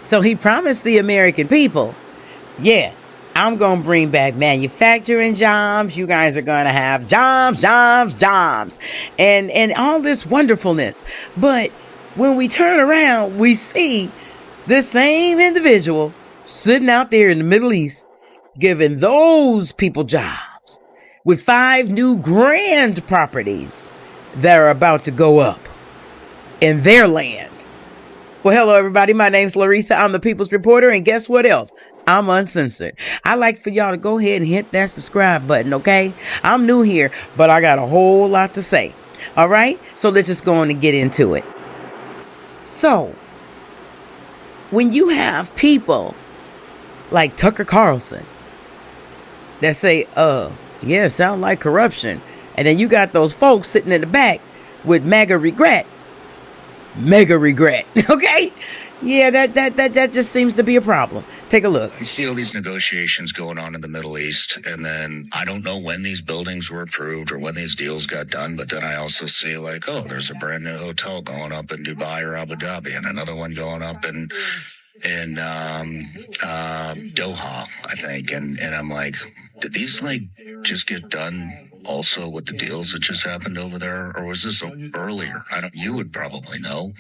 So he promised the American people, yeah, I'm going to bring back manufacturing jobs. You guys are going to have jobs, and all this wonderfulness. But when we turn around, we see this same individual sitting out there in the Middle East, giving those people jobs with 5 new grand properties that are about to go up in their land. Well, hello, everybody. My name's Larissa. I'm the People's Reporter. And guess what else? I'm uncensored. I like for y'all to go ahead and hit that subscribe button, okay? I'm new here, but I got a whole lot to say. All right? So let's just go on and get into it. So, when you have people like Tucker Carlson that say, yeah, sound like corruption. And then you got those folks sitting in the back with mega regret, okay? Yeah, that just seems to be a problem. Take a look. You see all these negotiations going on in the Middle East, and then I don't know when these buildings were approved or when these deals got done, but then I also see like, oh, there's a brand new hotel going up in Dubai or Abu Dhabi, and another one going up in Doha, I think, and I'm like, did these like just get done also with the deals that just happened over there, or was this earlier? You would probably know.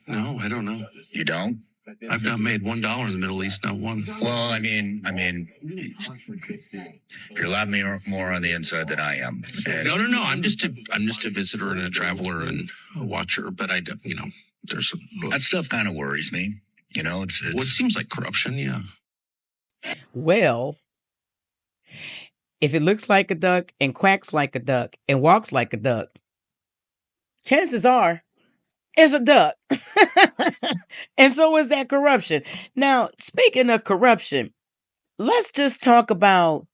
No, I don't know. You don't? I've not made $1 in the Middle East, not one. Well, I mean, you're a lot more on the inside than I am. And No. I'm just a visitor and a traveler and a watcher. But I don't, there's that stuff kind of worries me. It's what seems like corruption. Yeah. Well, if it looks like a duck and quacks like a duck and walks like a duck, chances are it's a duck. And so is that corruption. Now, speaking of corruption, let's just talk about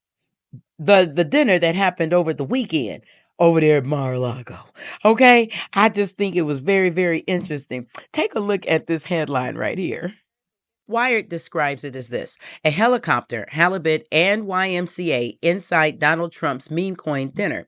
the dinner that happened over the weekend over there at Mar-a-Lago. Okay? I just think it was very, very interesting. Take a look at this headline right here. Wired describes it as this: a helicopter, halibut, and YMCA inside Donald Trump's meme coin dinner.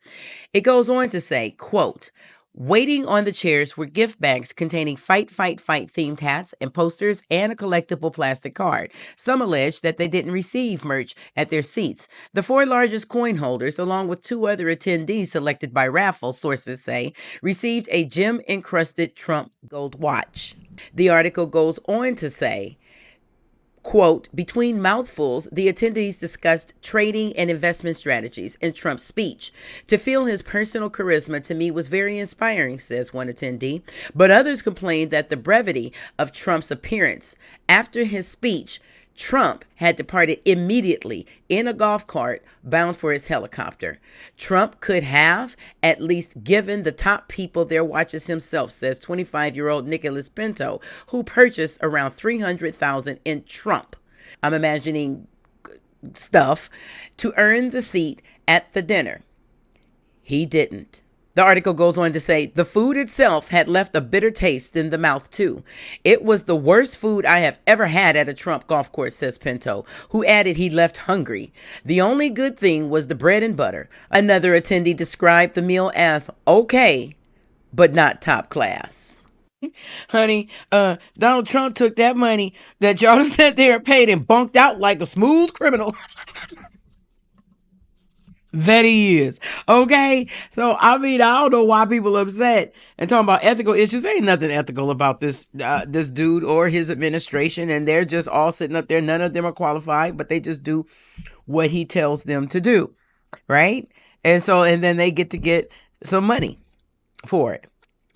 It goes on to say, quote, waiting on the chairs were gift bags containing fight themed hats and posters and a collectible plastic card. Some allege that they didn't receive merch at their seats. The 4 largest coin holders, along with 2 other attendees selected by raffle, sources say, received a gem-encrusted Trump gold watch. The article goes on to say, quote, between mouthfuls, the attendees discussed trading and investment strategies in Trump's speech. To feel his personal charisma to me was very inspiring, says one attendee. But others complained that the brevity of Trump's appearance. After his speech, Trump had departed immediately in a golf cart bound for his helicopter. Trump could have at least given the top people their watches himself, says 25-year-old Nicholas Pinto, who purchased around $300,000 in Trump. I'm imagining stuff to earn the seat at the dinner. He didn't. The article goes on to say, the food itself had left a bitter taste in the mouth, too. It was the worst food I have ever had at a Trump golf course, says Pinto, who added he left hungry. The only good thing was the bread and butter. Another attendee described the meal as okay, but not top class. Honey, Donald Trump took that money that y'all sat there and paid and bunked out like a smooth criminal. That he is. Okay? So, I don't know why people are upset and talking about ethical issues. There ain't nothing ethical about this dude or his administration. And they're just all sitting up there. None of them are qualified, but they just do what he tells them to do. Right? And then they get some money for it.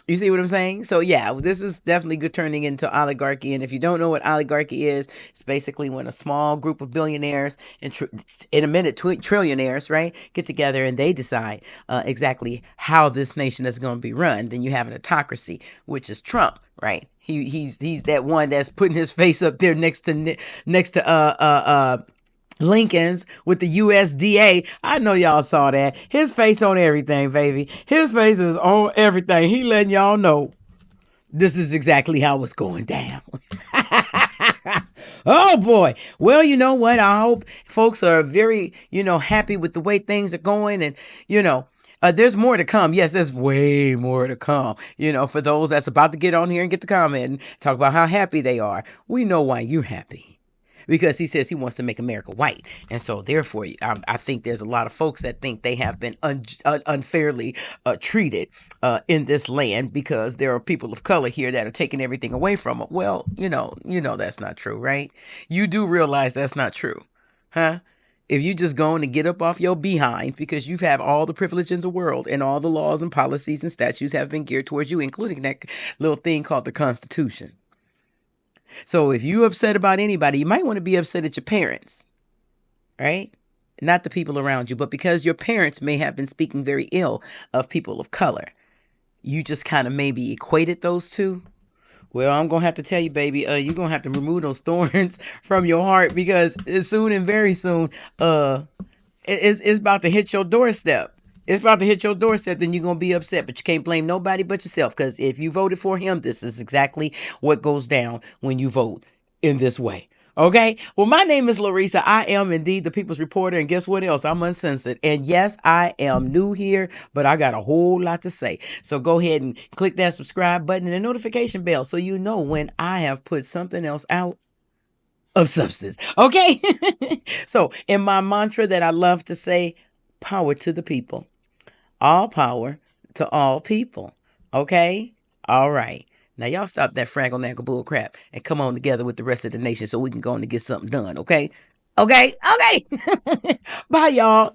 You see what I'm saying? So, yeah, this is definitely good turning into oligarchy. And if you don't know what oligarchy is, it's basically when a small group of billionaires and trillionaires, right, get together and they decide exactly how this nation is going to be run. Then you have an autocracy, which is Trump, right? He's that one that's putting his face up there next to Lincoln's with the USDA. I know y'all saw that. His face on everything, baby. His face is on everything. He letting y'all know this is exactly how it's going down. Oh boy. Well, you know what? I hope folks are very, happy with the way things are going. And, There's more to come. Yes, there's way more to come. For those that's about to get on here and get to comment and talk about how happy they are, we know why you're happy. Because he says he wants to make America white. And so, therefore, I think there's a lot of folks that think they have been unfairly treated in this land because there are people of color here that are taking everything away from them. Well, that's not true, right? You do realize that's not true, huh? If you just going to get up off your behind because you have all the privilege in the world and all the laws and policies and statutes have been geared towards you, including that little thing called the Constitution. So if you upset about anybody, you might want to be upset at your parents, right? Not the people around you, but because your parents may have been speaking very ill of people of color. You just kind of maybe equated those two. Well, I'm going to have to tell you, baby, you're going to have to remove those thorns from your heart because soon and very soon, it's about to hit your doorstep. It's about to hit your doorstep, then you're going to be upset. But you can't blame nobody but yourself because if you voted for him, this is exactly what goes down when you vote in this way. Okay? Well, my name is Larissa. I am indeed the People's Reporter. And guess what else? I'm uncensored. And yes, I am new here, but I got a whole lot to say. So go ahead and click that subscribe button and the notification bell so you know when I have put something else out of substance. Okay? So, in my mantra that I love to say, power to the people. All power to all people. Okay? All right. Now, y'all stop that Frankel Nankle bull crap and come on together with the rest of the nation so we can go on and get something done. Okay? Okay? Okay. Bye, y'all.